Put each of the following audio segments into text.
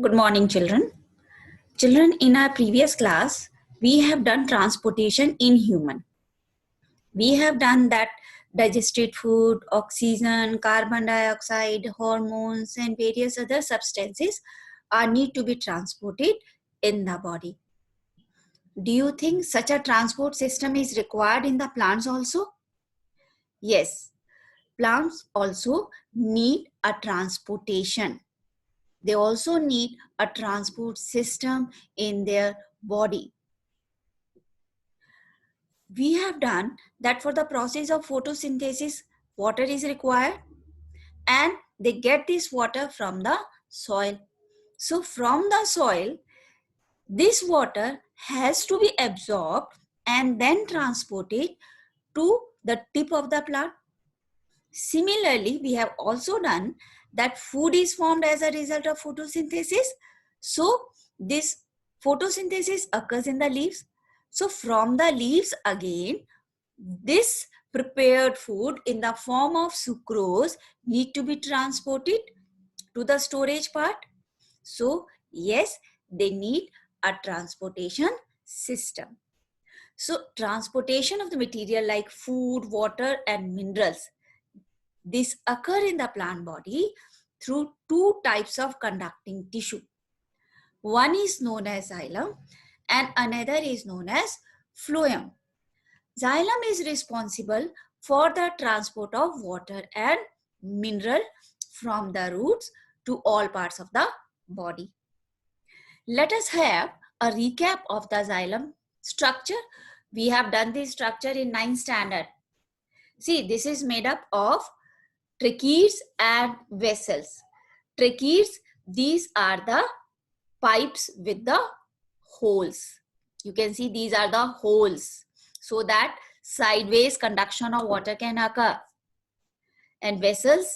Good morning, children. Children, in our previous class, we have done transportation in human. We have done that digested food, oxygen, carbon dioxide, hormones, and various other substances are need to be transported in the body. Do you think such a transport system is required in the plants also? Yes, plants also need a transportation. They also need a transport system in their body. We have done that for the process of photosynthesis, water is required and they get this water from the soil. So from the soil, this water has to be absorbed and then transported to the tip of the plant. Similarly, we have also done that food is formed as a result of photosynthesis. So this photosynthesis occurs in the leaves. So from the leaves again, this prepared food in the form of sucrose need to be transported to the storage part. So yes, they need a transportation system. So transportation of the material like food, water and minerals, this occur in the plant body through two types of conducting tissue. One is known as xylem and another is known as phloem. Xylem is responsible for the transport of water and mineral from the roots to all parts of the body. Let us have a recap of the xylem structure. We have done this structure in 9th standard. See, this is made up of tracheids and vessels. Tracheids, these are the pipes with the holes. You can see these are the holes so that sideways conduction of water can occur. And vessels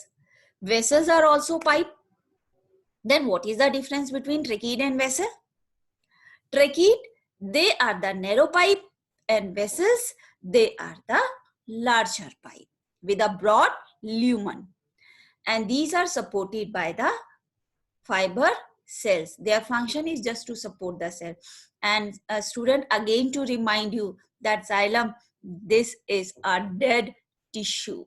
are also pipe. Then what is the difference between tracheid and vessel? Tracheid, they are the narrow pipe and vessels, they are the larger pipe with a broad lumen. And these are supported by the fiber cells. Their function is just to support the cell. And a student, again to remind you that xylem, this is a dead tissue.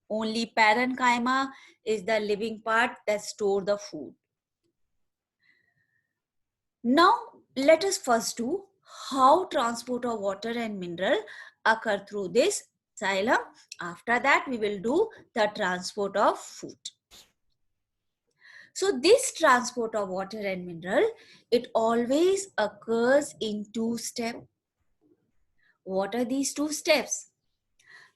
Only parenchyma is the living part that store the food. Now let us first do how transport of water and mineral occur through this xylem. After that we will do the transport of food. So this transport of water and mineral, it always occurs in two steps. What are these two steps?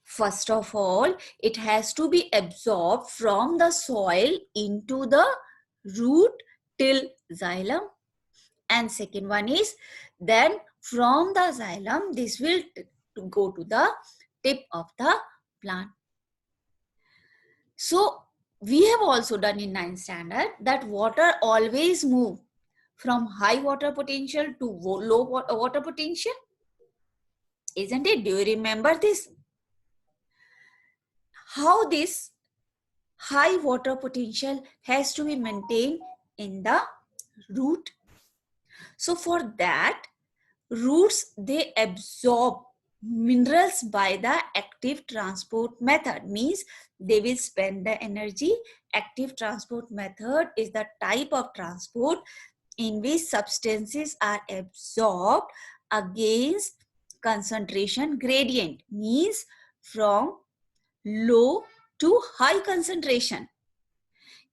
First of all, it has to be absorbed from the soil into the root till xylem. And second one is then from the xylem, this will go to the tip of the plant. So we have also done in 9th standard that water always move from high water potential to low water potential. Isn't it? Do you remember this? How this high water potential has to be maintained in the root. So for that, roots, they absorb minerals by the active transport method, means they will spend the energy. Active transport method is the type of transport in which substances are absorbed against concentration gradient, means from low to high concentration.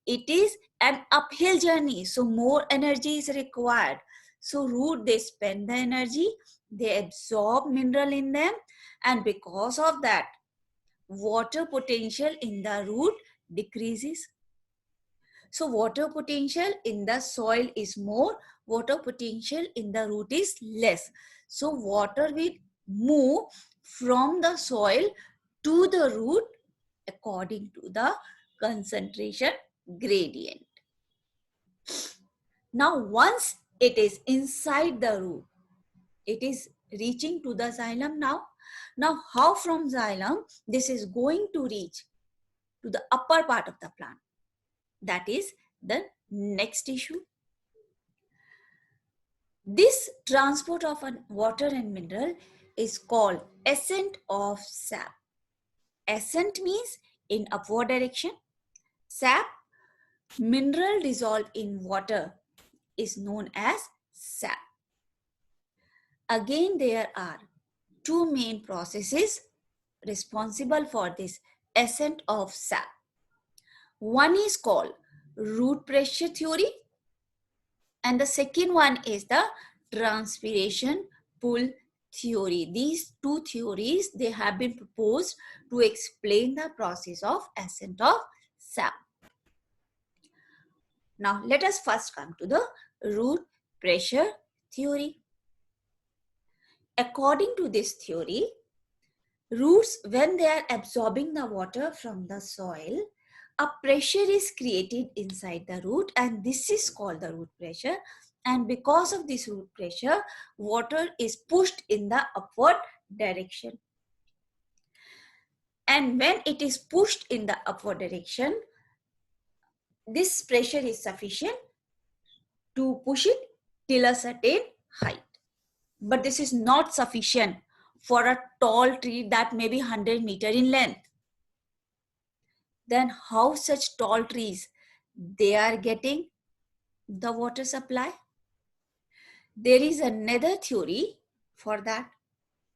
It is an uphill journey, so more energy is required. So root, they spend the energy, they absorb mineral in them, and because of that, water potential in the root decreases. So water potential in the soil is more, water potential in the root is less. So water will move from the soil to the root according to the concentration gradient. Now once it is inside the root, it is reaching to the xylem now. Now how from xylem this is going to reach to the upper part of the plant? That is the next issue. This transport of water and mineral is called ascent of sap. Ascent means in upward direction. Sap, mineral dissolved in water, is known as sap. Again, there are two main processes responsible for this ascent of sap. One is called root pressure theory, and the second one is the transpiration pull theory. These two theories, they have been proposed to explain the process of ascent of sap. Now, let us first come to the root pressure theory. According to this theory, roots, when they are absorbing the water from the soil, a pressure is created inside the root, and this is called the root pressure. And because of this root pressure, water is pushed in the upward direction. And when it is pushed in the upward direction, this pressure is sufficient to push it till a certain height. But this is not sufficient for a tall tree that may be 100 meters in length. Then how such tall trees, they are getting the water supply? There is another theory for that.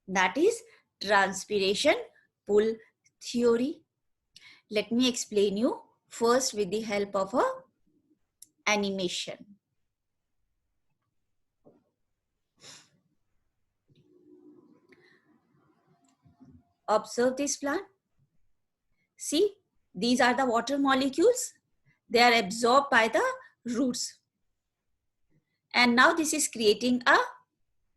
That is transpiration pull theory. Let me explain you first with the help of a animation. Observe this plant. See, these are the water molecules. They are absorbed by the roots. And now this is creating a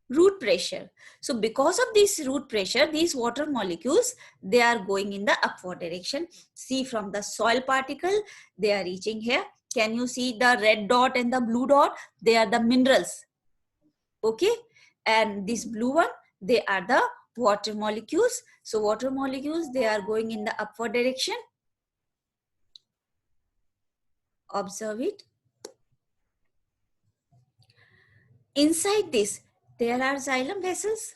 root pressure. So because of this root pressure, these water molecules, they are going in the upward direction. See, from the soil particle, they are reaching here. Can you see the red dot and the blue dot? They are the minerals. Okay. And this blue one, they are the water molecules. So water molecules, they are going in the upward direction. Observe it. Inside this, there are xylem vessels.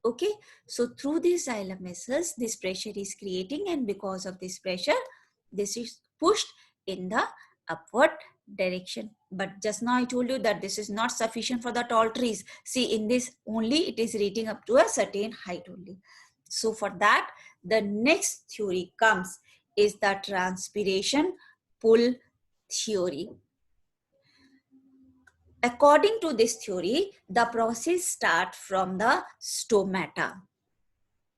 Okay, so through these xylem vessels, this pressure is creating, and because of this pressure, this is pushed in the upward direction. But just now I told you that this is not sufficient for the tall trees. See, in this only it is reaching up to a certain height only. So for that, the next theory comes is the transpiration pull theory. According to this theory, the process starts from the stomata.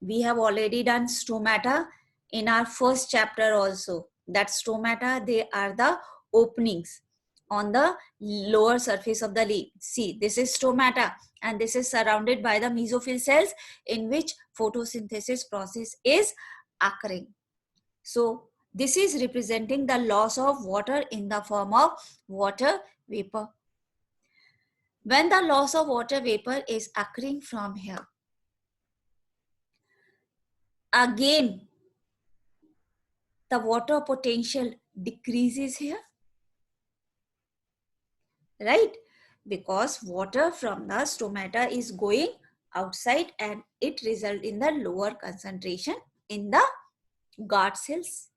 We have already done stomata in our first chapter also. That stomata, they are the openings on the lower surface of the leaf. See, this is stomata, and this is surrounded by the mesophyll cells in which photosynthesis process is occurring. So this is representing the loss of water in the form of water vapor. When the loss of water vapor is occurring from here, again the water potential decreases here, right? Because water from the stomata is going outside, and it results in the lower concentration in the guard cells.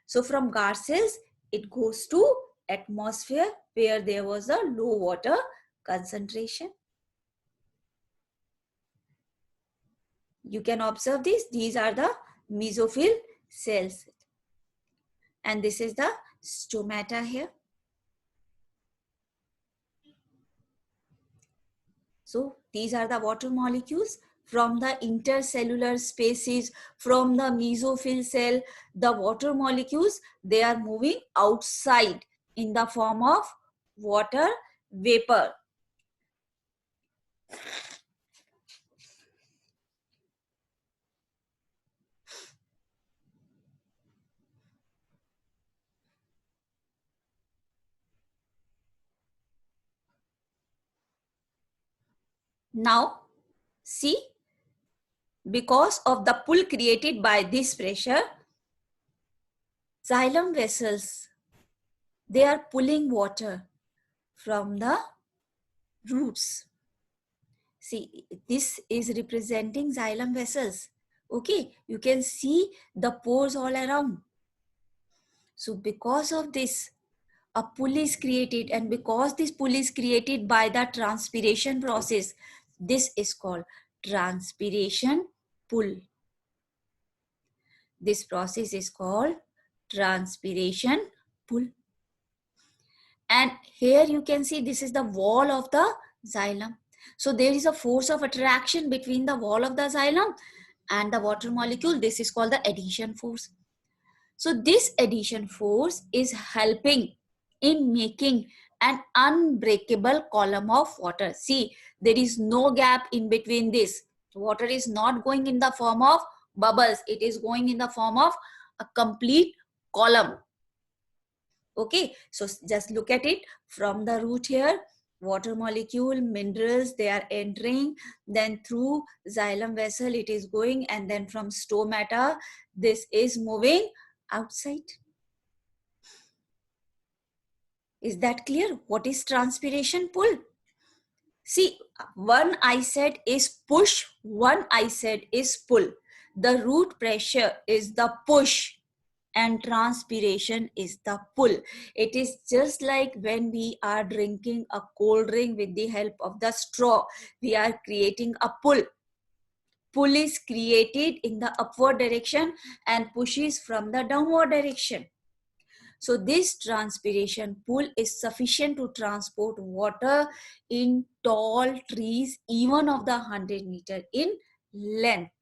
So from guard cells, it goes to atmosphere where there was a low water concentration. You can observe this. These are the mesophyll cells. And this is the stomata here. So these are the water molecules from the intercellular spaces, from the mesophyll cell. The water molecules, they are moving outside in the form of water vapor. Now, see, because of the pull created by this pressure, xylem vessels, they are pulling water from the roots. See, this is representing xylem vessels. Okay, you can see the pores all around. So because of this, a pull is created, and because this pull is created by the transpiration process, this is called transpiration pull. This process is called transpiration pull. And here you can see this is the wall of the xylem. So there is a force of attraction between the wall of the xylem and the water molecule. This is called the adhesion force. So this adhesion force is helping in making an unbreakable column of water. See, there is no gap in between this. Water is not going in the form of bubbles. It is going in the form of a complete column. Okay, so just look at it from the root here. Water molecule, minerals, they are entering, then through xylem vessel it is going, and then from stomata this is moving outside. Is that clear? What is transpiration pull? See, one I said is push, one I said is pull. The root pressure is the push and transpiration is the pull. It is just like when we are drinking a cold drink with the help of the straw, we are creating a pull. Pull is created in the upward direction and push is from the downward direction. So this transpiration pull is sufficient to transport water in tall trees even of the 100 meter in length.